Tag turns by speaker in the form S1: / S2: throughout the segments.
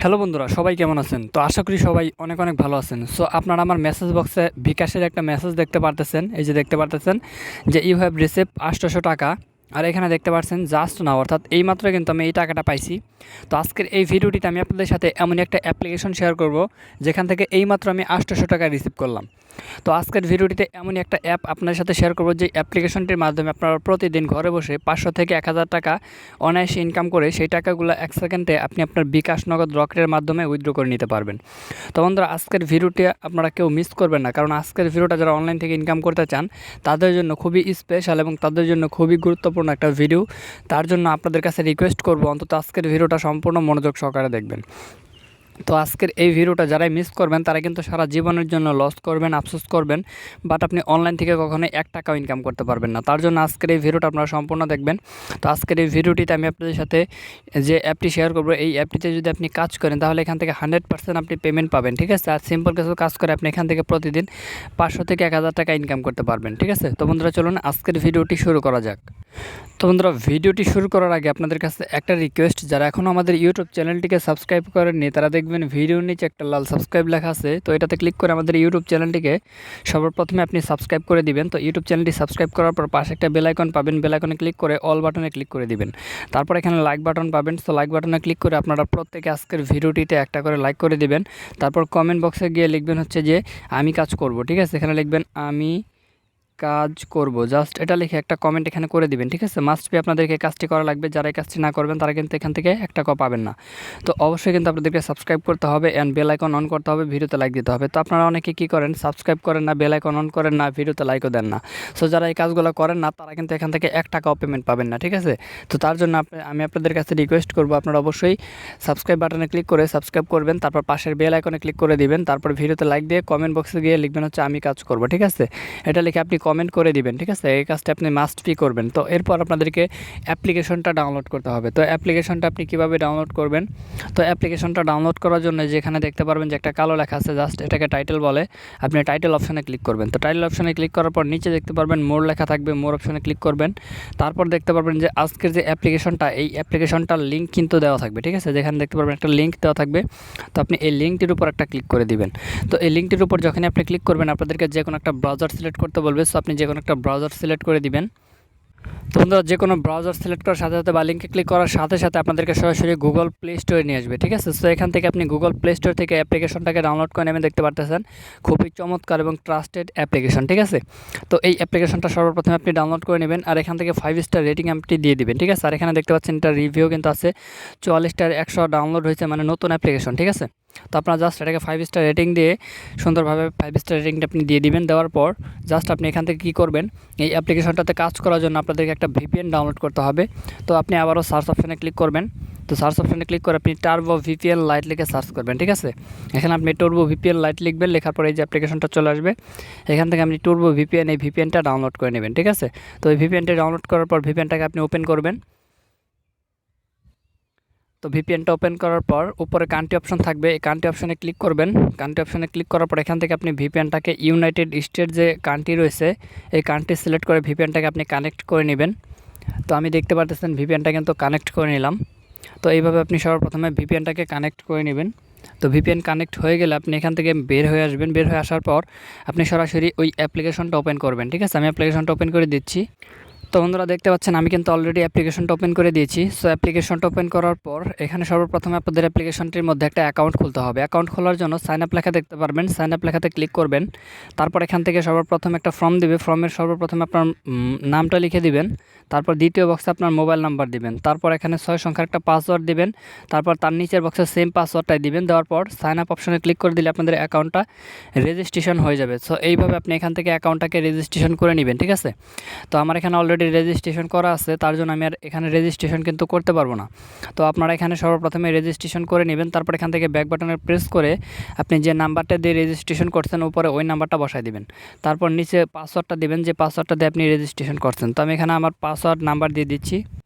S1: Hello বন্ধুরা, সবাই কেমন আছেন? তো আশা করি সবাই অনেক অনেক ভালো আছেন। সো আপনারা আমার মেসেজ বক্সে বিকাশের একটা মেসেজ দেখতে পারতেছেন। এই যে দেখতে পারতেছেন যে ইউ হ্যাভ রিসিভ 800 টাকা। আর এখানে দেখতে পাচ্ছেন জাস্ট নাও, অর্থাৎ এইমাত্র কিন্তু আমি এই টাকাটা পাইছি। তো আজকের এই ভিডিওটিতে আমি আপনাদের সাথে এমন একটা অ্যাপ্লিকেশন শেয়ার করব যেখান থেকে এইমাত্র আমি 800 টাকা রিসিভ করলাম। তো আজকের ভিডিওটিতে এমনই একটা অ্যাপ আপনার সাথে শেয়ার করব যে অ্যাপ্লিকেশনটির মাধ্যমে আপনারা প্রতিদিন ঘরে বসে 500 থেকে 1000 টাকা অনায়াসে ইনকাম করে সেই টাকাগুলো 1 সেকেন্ডে আপনি আপনার বিকাশ নগদ রকেটের মাধ্যমে উইথড্র করে নিতে পারবেন। তো বন্ধুরা, আজকের ভিডিওটি আপনারা কেউ মিস করবেন না, কারণ আজকের ভিডিওটা যারা অনলাইন থেকে ইনকাম করতে চান তাদের জন্য খুবই স্পেশাল এবং তাদের জন্য খুবই গুরুত্বপূর্ণ একটা ভিডিও। তার জন্য আপনাদের কাছে রিকোয়েস্ট করব অন্তত আজকের ভিডিওটা সম্পূর্ণ মনোযোগ সহকারে দেখবেন। তো আজকের এই ভিডিওটা যারাই মিস করবেন তারা কিন্তু সারা জীবনের জন্য লস করবেন, আফসোস করবেন, বাট আপনি অনলাইন থেকে কখনোই 1 টাকাও ইনকাম করতে পারবেন না। তার জন্য আজকের এই ভিডিওটা আপনারা সম্পূর্ণ দেখবেন। তো আজকের এই ভিডিওটিতে আমি আপনাদের সাথে যে অ্যাপটি শেয়ার করব, এই অ্যাপটিতে যদি আপনি কাজ করেন তাহলে এখান থেকে 100% আপনি পেমেন্ট পাবেন, ঠিক আছে। আর সিম্পল কিছু কাজ করে আপনি এখান থেকে প্রতিদিন 500 থেকে 1000 টাকা ইনকাম করতে পারবেন, ঠিক আছে। তো বন্ধুরা, চলুন আজকের ভিডিওটি শুরু করা যাক। তো বন্ধুরা, ভিডিওটি শুরু করার আগে আপনাদের কাছে একটা রিকোয়েস্ট, যারা এখনও আমাদের ইউটিউব চ্যানেলটিকে সাবস্ক্রাইব করেননি তারা দেখবেন ভিডিওর নিচে একটা লাল সাবস্ক্রাইব লেখা আছে। তো এটাতে ক্লিক করে আমাদের ইউটিউব চ্যানেলটিকে সর্বপ্রথমে আপনি সাবস্ক্রাইব করে দিবেন। তো ইউটিউব চ্যানেলটি সাবস্ক্রাইব করার পর পাশে একটা বেল আইকন পাবেন, বেল আইকনে ক্লিক করে অল বাটনে ক্লিক করে দিবেন। তারপর এখানে লাইক বাটন পাবেন। তো লাইক বাটনে ক্লিক করে আপনারা প্রত্যেকে আজকের ভিডিওটিতে একটা করে লাইক করে দিবেন। তারপর কমেন্ট বক্সে গিয়ে লিখবেন হচ্ছে যে আমি কাজ করব, ঠিক আছে। এখানে লিখবেন আমি কাজ করব, জাস্ট এটা লিখে একটা কমেন্ট এখানে করে দিবেন, ঠিক আছে। মাস্ট বি আপনাদেরকে কাজটি করা লাগবে, যারা এই কাজটি না করবেন তারা কিন্তু এখান থেকে 1 টাকাও পাবেন না। তো অবশ্যই কিন্তু আপনাদেরকে সাবস্ক্রাইব করতে হবে অ্যান্ড বেল আইকন অন করতে হবে, ভিডিওতে লাইক দিতে হবে। তো আপনারা অনেকে কী করেন, সাবস্ক্রাইব করেন না, বেল আইকন অন করেন না, ভিডিওতে লাইকও দেন না। সো যারা এই কাজগুলো করেন না তারা কিন্তু এখান থেকে 1 টাকাও পেমেন্ট পাবেন না, ঠিক আছে। তো তার জন্য আমি আপনাদের কাছে রিকোয়েস্ট করব, আপনারা অবশ্যই সাবস্ক্রাইব বাটনে ক্লিক করে সাবস্ক্রাইব করবেন, তারপর পাশের বেল আইকনে ক্লিক করে দিবেন, তারপর ভিডিওতে লাইক দিয়ে কমেন্ট বক্সে গিয়ে লিখবেন হচ্ছে আমি কাজ করব, ঠিক আছে। এটা লিখে আপনি কমেন্ট করে দিবেন, ঠিক আছে। এই কাজটা আপনি মাস্ট বি করবেন। তো এরপর আপনাদেরকে অ্যাপ্লিকেশনটা ডাউনলোড করতে হবে। তো অ্যাপ্লিকেশনটা আপনি কীভাবে ডাউনলোড করবেন? তো অ্যাপ্লিকেশনটা ডাউনলোড করার জন্য যেখানে দেখতে পারবেন যে একটা কালো লেখা আছে, জাস্ট এটাকে টাইটেল বলে, আপনি টাইটেল অপশনে ক্লিক করবেন। তো টাইটেল অপশনে ক্লিক করার পর নিচে দেখতে পারবেন মোর লেখা থাকবে, মোর অপশনে ক্লিক করবেন। তারপর দেখতে পারবেন যে আজকের যে অ্যাপ্লিকেশনটা, এই অ্যাপ্লিকেশনটার লিঙ্ক কিন্তু দেওয়া থাকবে, ঠিক আছে। যেখানে দেখতে পারবেন একটা লিঙ্ক দেওয়া থাকবে, তো আপনি এই লিঙ্কটির উপর একটা ক্লিক করে দিবেন। তো এই লিঙ্কটির উপর যখনই আপনি ক্লিক করবেন আপনাদেরকে যে কোনো একটা ব্রাউজার সিলেক্ট করতে বলবে। সো আপনি যে কোনো একটা ব্রাউজার সিলেক্ট করে দিবেন। তো বন্ধুরা, যে কোনো ব্রাউজার সিলেক্ট করার সাথে সাথে বা লিঙ্কে ক্লিক করার সাথে সাথে আপনাদেরকে সরাসরি গুগল প্লে স্টোরে নিয়ে আসবে, ঠিক আছে। সো এখান থেকে আপনি গুগল প্লে স্টোর থেকে অ্যাপ্লিকেশনটাকে ডাউনলোড করে নেবেন, দেখতে পারতেছেন খুবই চমৎকার এবং ট্রাস্টেড অ্যাপ্লিকেশন, ঠিক আছে। তো এই অ্যাপ্লিকেশনটা সর্বপ্রথমে আপনি ডাউনলোড করে নেবেন আর এখান থেকে 5 স্টার রেটিং আপনি দিয়ে দিবেন, ঠিক আছে। আর এখানে দেখতে পাচ্ছেন এটা রিভিউ কিন্তু আছে 44টার 100 ডাউনলোড হয়েছে, মানে নতুন অ্যাপ্লিকেশন, ঠিক আছে। তো আপনারা জাস্ট এটাকে 5 স্টার রেটিং দিয়ে সুন্দরভাবে 5 স্টার রেটিংটা আপনি দিয়ে দিবেন। দেওয়ার পর জাস্ট আপনি এখান থেকে কী করবেন, এই অ্যাপ্লিকেশনটাতে কাজ করার জন্য আপনাদেরকে একটা ভিপিএন ডাউনলোড করতে হবে। তো আপনি আবারও সার্চ অপশানে ক্লিক করবেন। তো সার্চ অপশানে ক্লিক করে আপনি টার্বো ভিপিএন লাইট লিখে সার্চ করবেন, ঠিক আছে। এখানে আপনি টার্বো ভিপিএন লাইট লিখবেন, লেখার পরে এই যে অ্যাপ্লিকেশনটা চলে আসবে। এখান থেকে আপনি টার্বো ভিপিএন, এই ভিপিএনটা ডাউনলোড করে নেবেন, ঠিক আছে। তো এই ভিপিএনটা ডাউনলোড করার পর ভিপিএনটাকে আপনি ওপেন করবেন। তো ভিপিএনটা ওপেন করার পর উপরে কান্ট্রি অপশন থাকবে, এই কান্ট্রি অপশনে ক্লিক করবেন। কান্ট্রি অপশনে ক্লিক করার পর এখান থেকে আপনি ভিপিএনটাকে ইউনাইটেড স্টেট যে কান্ট্রি রয়েছে এই কান্ট্রি সিলেক্ট করে ভিপিএনটাকে আপনি কানেক্ট করে নেবেন। তো আমি দেখতে পাচ্ছেন ভিপিএনটা কিন্তু কানেক্ট করে নিলাম। তো এইভাবে আপনি সর্বপ্রথমে ভিপিএনটাকে কানেক্ট করে নেবেন। তো ভিপিএন কানেক্ট হয়ে গেলে আপনি এখান থেকে বের হয়ে আসবেন। বের হয়ে আসার পর আপনি সরাসরি ওই অ্যাপ্লিকেশনটা ওপেন করবেন, ঠিক আছে। আমি অ্যাপ্লিকেশনটা ওপেন করে দিচ্ছি। তো বন্ধুরা, দেখতে পাচ্ছেন আমি কিন্তু অলরেডি অ্যাপ্লিকেশনটা ওপেন করে দিয়েছি। সো অ্যাপ্লিকেশনটা ওপেন করার পর এখানে সর্বপ্রথমে আপনাদের অ্যাপ্লিকেশনটির মধ্যে একটা অ্যাকাউন্ট খুলতে হবে। অ্যাকাউন্ট খোলার জন্য সাইন আপ লেখা দেখতে পারবেন, সাইন আপ লেখাতে ক্লিক করবেন। তারপর এখান থেকে সর্বপ্রথম একটা ফর্ম দিবে, ফর্মের সর্বপ্রথমে আপনার নামটা লিখে দিবেন। তারপর দ্বিতীয় বক্সে আপনার মোবাইল নাম্বার দিবেন। তারপর এখানে 6 সংখ্যার একটা পাসওয়ার্ড দিবেন। তারপর তার নিচের বক্সে সেম পাসওয়ার্ডটাই দিবেন। দেওয়ার পর সাইন আপ অপশনে ক্লিক করে দিলে আপনাদের অ্যাকাউন্টটা রেজিস্ট্রেশন হয়ে যাবে। সো এইভাবে আপনি এখান থেকে অ্যাকাউন্টটাকে রেজিস্ট্রেশন করে নেবেন, ঠিক আছে। তো আমার এখানে অলরেডি রেজিস্ট্রেশন করা আছে, তার জন্য আমি আর এখানে রেজিস্ট্রেশন কিন্তু করতে পারবো না। তো আপনারা এখানে সর্বপ্রথমে রেজিস্ট্রেশন করে নেবেন। তারপর এখান থেকে ব্যাক বাটনে প্রেস করে আপনি যে নাম্বারটা দিয়ে রেজিস্ট্রেশন করছেন উপরে ওই নাম্বারটা বসায় দিবেন। তারপর নিচে পাসওয়ার্ডটা দিবেন, যে পাসওয়ার্ডটা দিয়ে আপনি রেজিস্ট্রেশন করছেন। তো আমি এখানে আমার পাসওয়ার্ড নাম্বার দিয়ে দিচ্ছি।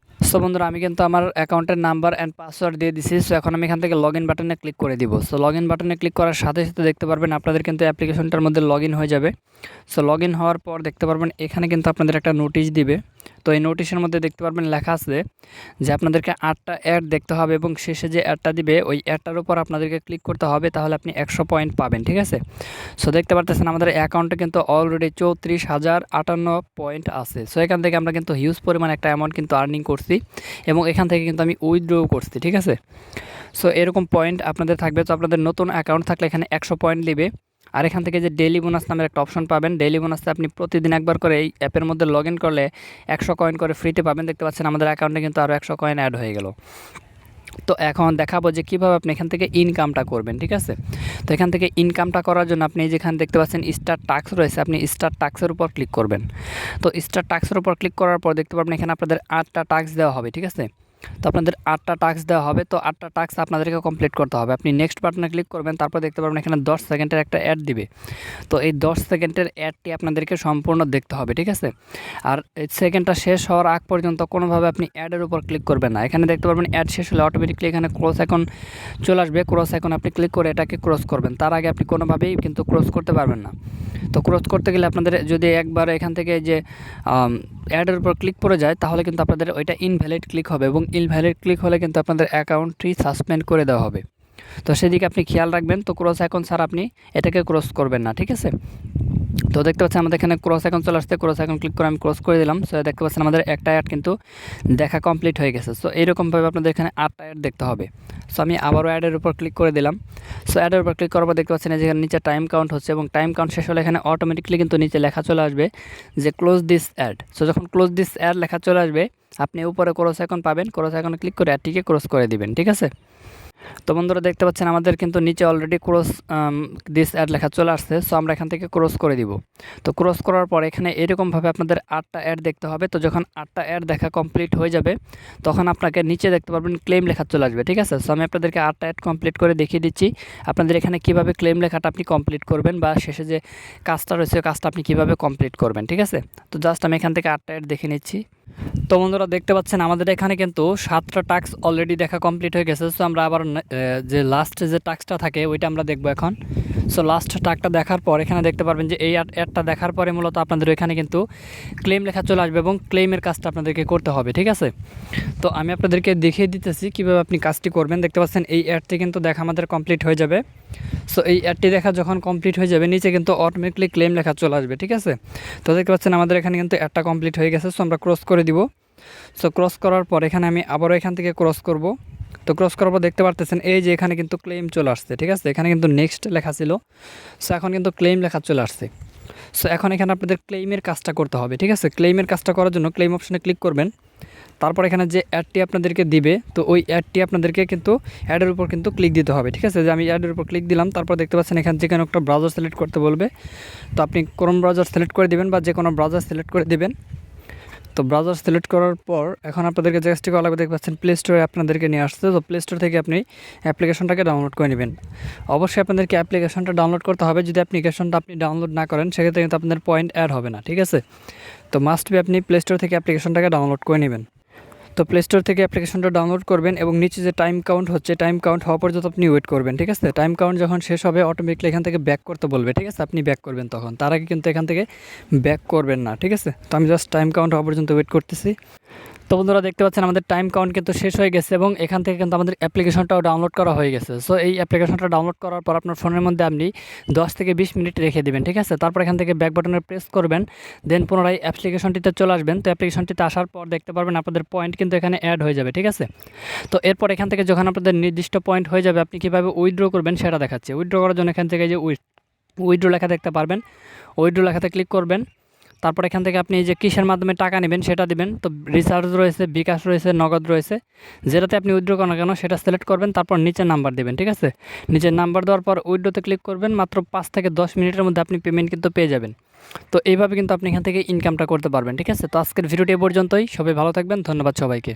S1: সো বন্ধুরা, আমি কিন্তু আমার অ্যাকাউন্টের নাম্বার অ্যান্ড পাসওয়ার্ড দিয়ে দিচ্ছি। সো এখন আমি এখান থেকে লগ ইন বাটনে ক্লিক করে দিব। সো লগ ইন বাটনে ক্লিক করার সাথে সাথে দেখতে পারবেন আপনাদের কিন্তু অ্যাপ্লিকেশনটার মধ্যে লগ ইন হয়ে যাবে। সো লগ ইন হওয়ার পর দেখতে পারবেন এখানে কিন্তু আপনাদের একটা নোটিশ দিবে। তো এই নোটিশের মধ্যে দেখতে পারবেন লেখা আছে যে আপনাদেরকে 8টা অ্যাড দেখতে হবে এবং শেষে যে অ্যাডটা দিবে ওই অ্যাডটার উপর আপনাদেরকে ক্লিক করতে হবে, তাহলে আপনি 100 পয়েন্ট পাবেন। ঠিক আছে, সো দেখতে পারতেছেন আমাদের অ্যাকাউন্টে কিন্তু অলরেডি 34,058 পয়েন্ট আছে। সো এখান থেকে আমরা কিন্তু হিউজ পরিমাণ একটা অ্যামাউন্ট কিন্তু আর্নিং করছি এবং এখান থেকে কিন্তু আমি উইথড্রও করছি। ঠিক আছে, সো এরকম পয়েন্ট আপনাদের থাকবে। তো আপনাদের নতুন অ্যাকাউন্ট থাকলে এখানে 100 পয়েন্ট দিবে। আর এখান থেকে যে ডেইলি বোনাস নামের একটা অপশন পাবেন, ডেইলি বোনাসে আপনি প্রতিদিন একবার করে এই অ্যাপের মধ্যে লগ ইন করলে 100 কয়েন করে ফ্রিতে পাবেন। দেখতে পাচ্ছেন আমাদের অ্যাকাউন্টে কিন্তু আরও 100 কয়েন অ্যাড হয়ে গেল। তো এখন দেখাবো যে কীভাবে আপনি এখান থেকে ইনকামটা করবেন। ঠিক আছে, তো এখান থেকে ইনকামটা করার জন্য আপনি যেখানে দেখতে পাচ্ছেন স্টার টাস্ক রয়েছে, আপনি স্টার টাস্কের উপর ক্লিক করবেন। তো স্টার টাস্কের উপর ক্লিক করার পর দেখতে পাবেন এখানে আপনাদের 8টা টাস্ক দেওয়া হবে। ঠিক আছে, তো আপনাদের 8টা টাস্ক দেওয়া হবে। তো 8টা টাস্ক আপনাদেরকে কমপ্লিট করতে হবে। আপনি নেক্সট বাটনে ক্লিক করবেন, তারপর দেখতে পাবেন এখানে 10 সেকেন্ডের একটা অ্যাড দিবে। তো এই 10 সেকেন্ডের অ্যাডটি আপনাদেরকে সম্পূর্ণ দেখতে হবে। ঠিক আছে, আর এই সেকেন্ডটা শেষ হওয়ার আগ পর্যন্ত কোনোভাবে আপনি অ্যাডের উপর ক্লিক করবেন না। এখানে দেখতে পারবেন অ্যাড শেষ হলে অটোমেটিকলি এখানে ক্রস আইকন চলে আসবে। ক্রস আইকন আপনি ক্লিক করে এটাকে ক্রস করবেন, তার আগে আপনি কোনোভাবেই কিন্তু ক্রস করতে পারবেন না। তো ক্রস করতে গেলে আপনাদের যদি একবার এখান থেকে যে অ্যাডের উপর ক্লিক করে যায়, তাহলে কিন্তু আপনাদের ওইটা ইনভ্যালিড ক্লিক হবে এবং ইনভ্যালিড ক্লিক হলে কিন্তু আপনাদের অ্যাকাউন্টটি সাসপেন্ড করে দেওয়া হবে। তো সেদিকে আপনি খেয়াল রাখবেন। তো ক্রস আইকন ছাড়া আপনি এটাকে ক্রস করবেন না। ঠিক আছে, তো দেখতে পাচ্ছেন আমাদের এখানে ক্রস আইকন চলে আসছে। ক্রস আইকন ক্লিক করে আমি ক্রস করে দিলাম। সো দেখতে পাচ্ছেন আমাদের একটা অ্যাড কিন্তু দেখা কমপ্লিট হয়ে গেছে। সো এইরকমভাবে আপনাদের এখানে 8টা অ্যাড দেখতে হবে। সো আমি আবারও অ্যাডের উপর ক্লিক করে দিলাম। সো অ্যাডের উপর ক্লিক করার পর দেখতে পাচ্ছেন যেখানে নিচে টাইম কাউন্ট হচ্ছে এবং টাইম কাউন্ট শেষ হলে এখানে অটোমেটিকলি কিন্তু নিচে লেখা চলে আসবে যে ক্লোজ দিস অ্যাড। সো যখন ক্লোজ দিস অ্যাড লেখা চলে আসবে, আপনি উপরে ক্রস আইকন পাবেন, ক্রস আইকনে ক্লিক করে অ্যাডটিকে ক্রস করে দিবেন। ঠিক আছে, তো বন্ধুরা দেখতে পাচ্ছেন আমাদের কিন্তু নিচে অলরেডি ক্রস দিস অ্যাড লেখা চলে আসছে। সো আমরা এখান থেকে ক্রস করে দিব। তো ক্রস করার পর এখানে এরকমভাবে আপনাদের 8টা অ্যাড দেখতে হবে। তো যখন 8টা অ্যাড দেখা কমপ্লিট হয়ে যাবে, তখন আপনাকে নিচে দেখতে পারবেন ক্লেম লেখা চলে আসবে। ঠিক আছে, সো আমি আপনাদেরকে 8টা অ্যাড কমপ্লিট করে দেখিয়ে দিচ্ছি আপনাদের এখানে কীভাবে ক্লেম লেখাটা আপনি কমপ্লিট করবেন বা শেষে যে কাজটা রয়েছে কাজটা আপনি কীভাবে কমপ্লিট করবেন। ঠিক আছে, তো জাস্ট আমি এখান থেকে 8টা অ্যাড দেখে নিচ্ছি। তো বন্ধুরা দেখতে পাচ্ছেন আমাদের এখানে কিন্তু 7টা টাস্ক অলরেডি দেখা কমপ্লিট হয়ে গেছে। সো আমরা আবার যে লাস্ট যে টাস্কটা থাকে ওইটা আমরা দেখব এখন। সো লাস্ট টাস্কটা দেখার পর এখানে দেখতে পারবেন যে এই অ্যাডটা দেখার পরে মূলত আপনাদের এখানে কিন্তু ক্লেম লেখা চলে আসবে এবং ক্লেমের কাজটা আপনাদেরকে করতে হবে। ঠিক আছে, তো আমি আপনাদেরকে দেখিয়ে দিতেছি কীভাবে আপনি কাজটি করবেন। দেখতে পাচ্ছেন এই অ্যাডটি কিন্তু দেখা আমাদের কমপ্লিট হয়ে যাবে। সো এই অ্যাডটি দেখা যখন কমপ্লিট হয়ে যাবে, নিচে কিন্তু অটোমেটিকলি ক্লেম লেখা চলে আসবে। ঠিক আছে, তো দেখতে পাচ্ছেন আমাদের এখানে কিন্তু অ্যাডটা কমপ্লিট হয়ে গেছে। সো আমরা ক্রস করে দিব। সো ক্রস করার পর এখানে আমি আবারও এখান থেকে ক্রস করব। তো ক্রস করার পর দেখতে পারতেছেন এই যে এখানে কিন্তু ক্লেম চলে আসছে। ঠিক আছে, এখানে কিন্তু নেক্সট লেখা ছিল। সো এখন কিন্তু ক্লেম লেখা চলে আসছে। সো এখন এখানে আপনাদের ক্লেমের কাজটা করতে হবে। ঠিক আছে, ক্লেমের কাজটা করার জন্য ক্লেম অপশনে ক্লিক করবেন। তারপর এখানে যে অ্যাডটি আপনাদেরকে দিবে, তো ওই অ্যাডটি আপনাদেরকে কিন্তু অ্যাডের উপর কিন্তু ক্লিক দিতে হবে। ঠিক আছে, যে আমি অ্যাডের উপর ক্লিক দিলাম। তারপর দেখতে পাচ্ছেন এখানে যে কোনো একটা ব্রাউজার সিলেক্ট করতে বলবে। তো আপনি ক্রোম ব্রাউজার সিলেক্ট করে দিবেন বা যে কোনো ব্রাউজার সিলেক্ট করে দিবেন। তো ব্রাউজার সিলেক্ট করার পর এখন আপনাদেরকে যে কাজটি করা লাগবে, দেখতে পাচ্ছেন প্লে স্টোরে আপনাদেরকে নিয়ে আসছে। তো প্লে স্টোর থেকে আপনি অ্যাপ্লিকেশনটাকে ডাউনলোড করে নেবেন। অবশ্যই আপনাদেরকে অ্যাপ্লিকেশনটা ডাউনলোড করতে হবে। যদি অ্যাপ্লিকেশনটা আপনি ডাউনলোড না করেন, সেক্ষেত্রে কিন্তু আপনাদের পয়েন্ট অ্যাড হবে না। ঠিক আছে, তো মাস্ট বি আপনি প্লে স্টোর থেকে অ্যাপ্লিকেশনটাকে ডাউনলোড করে নেবেন। তো প্লে স্টোর থেকে অ্যাপ্লিকেশনটা ডাউনলোড করবেন এবং নিচে যে টাইম কাউন্ট হচ্ছে, টাইম কাউন্ট হওয়া পর্যন্ত আপনি ওয়েট করবেন। ঠিক আছে, টাইম কাউন্ট যখন শেষ হবে অটোমেটিকলি এখান থেকে ব্যাক করতে বলবে। ঠিক আছে, আপনি ব্যাক করবেন তখন, তার আগে কিন্তু এখান থেকে ব্যাক করবেন না। ঠিক আছে, তো আমি জাস্ট টাইম কাউন্ট হওয়া পর্যন্ত ওয়েট করতেছি। তো বন্ধুরা দেখতে পাচ্ছেন আমাদের টাইম কাউন্ট কিন্তু শেষ হয়ে গেছে এবং এখান থেকে কিন্তু আমাদের অ্যাপ্লিকেশনটাও ডাউনলোড করা হয়ে গেছে। সো এই অ্যাপ্লিকেশনটা ডাউনলোড করার পর আপনার ফোনের মধ্যে আপনি 10 থেকে 20 মিনিট রেখে দেবেন। ঠিক আছে, তারপর এখান থেকে ব্যাক বাটনে প্রেস করবেন, দেন পুনরায় অ্যাপ্লিকেশনটিতে চলে আসবেন। তো অ্যাপ্লিকেশনটিতে আসার পর দেখতে পারবেন আপনাদের পয়েন্ট কিন্তু এখানে অ্যাড হয়ে যাবে। ঠিক আছে, তো এরপর এখান থেকে যখন আপনাদের নির্দিষ্ট পয়েন্ট হয়ে যাবে, আপনি কীভাবে উইথড্র করবেন সেটা দেখাচ্ছে। উইথড্র করার জন্য এখান থেকে যে উইথড্র লেখা দেখতে পারবেন, উইথড্র লেখাতে ক্লিক করবেন। তারপর এখান থেকে আপনি যে কিসের মাধ্যমে টাকা নেবেন সেটা দিবেন। তো রিচার্জ রয়েছে, বিকাশ রয়েছে, নগদ রয়েছে, যেটাতে আপনি উইথড্র করেন না কেন সেটা সিলেক্ট করবেন। তারপর নিচে নাম্বার দেবেন। ঠিক আছে, নিচের নাম্বার দেওয়ার পর উইথড্রোতে ক্লিক করবেন। মাত্র 5 থেকে 10 মিনিটের মধ্যে আপনি পেমেন্ট কিন্তু পেয়ে যাবেন। তো এইভাবে কিন্তু আপনি এখান থেকে ইনকামটা করতে পারবেন। ঠিক আছে, তো আজকের ভিডিওটি এ পর্যন্তই। সবাই ভালো থাকবেন, ধন্যবাদ সবাইকে।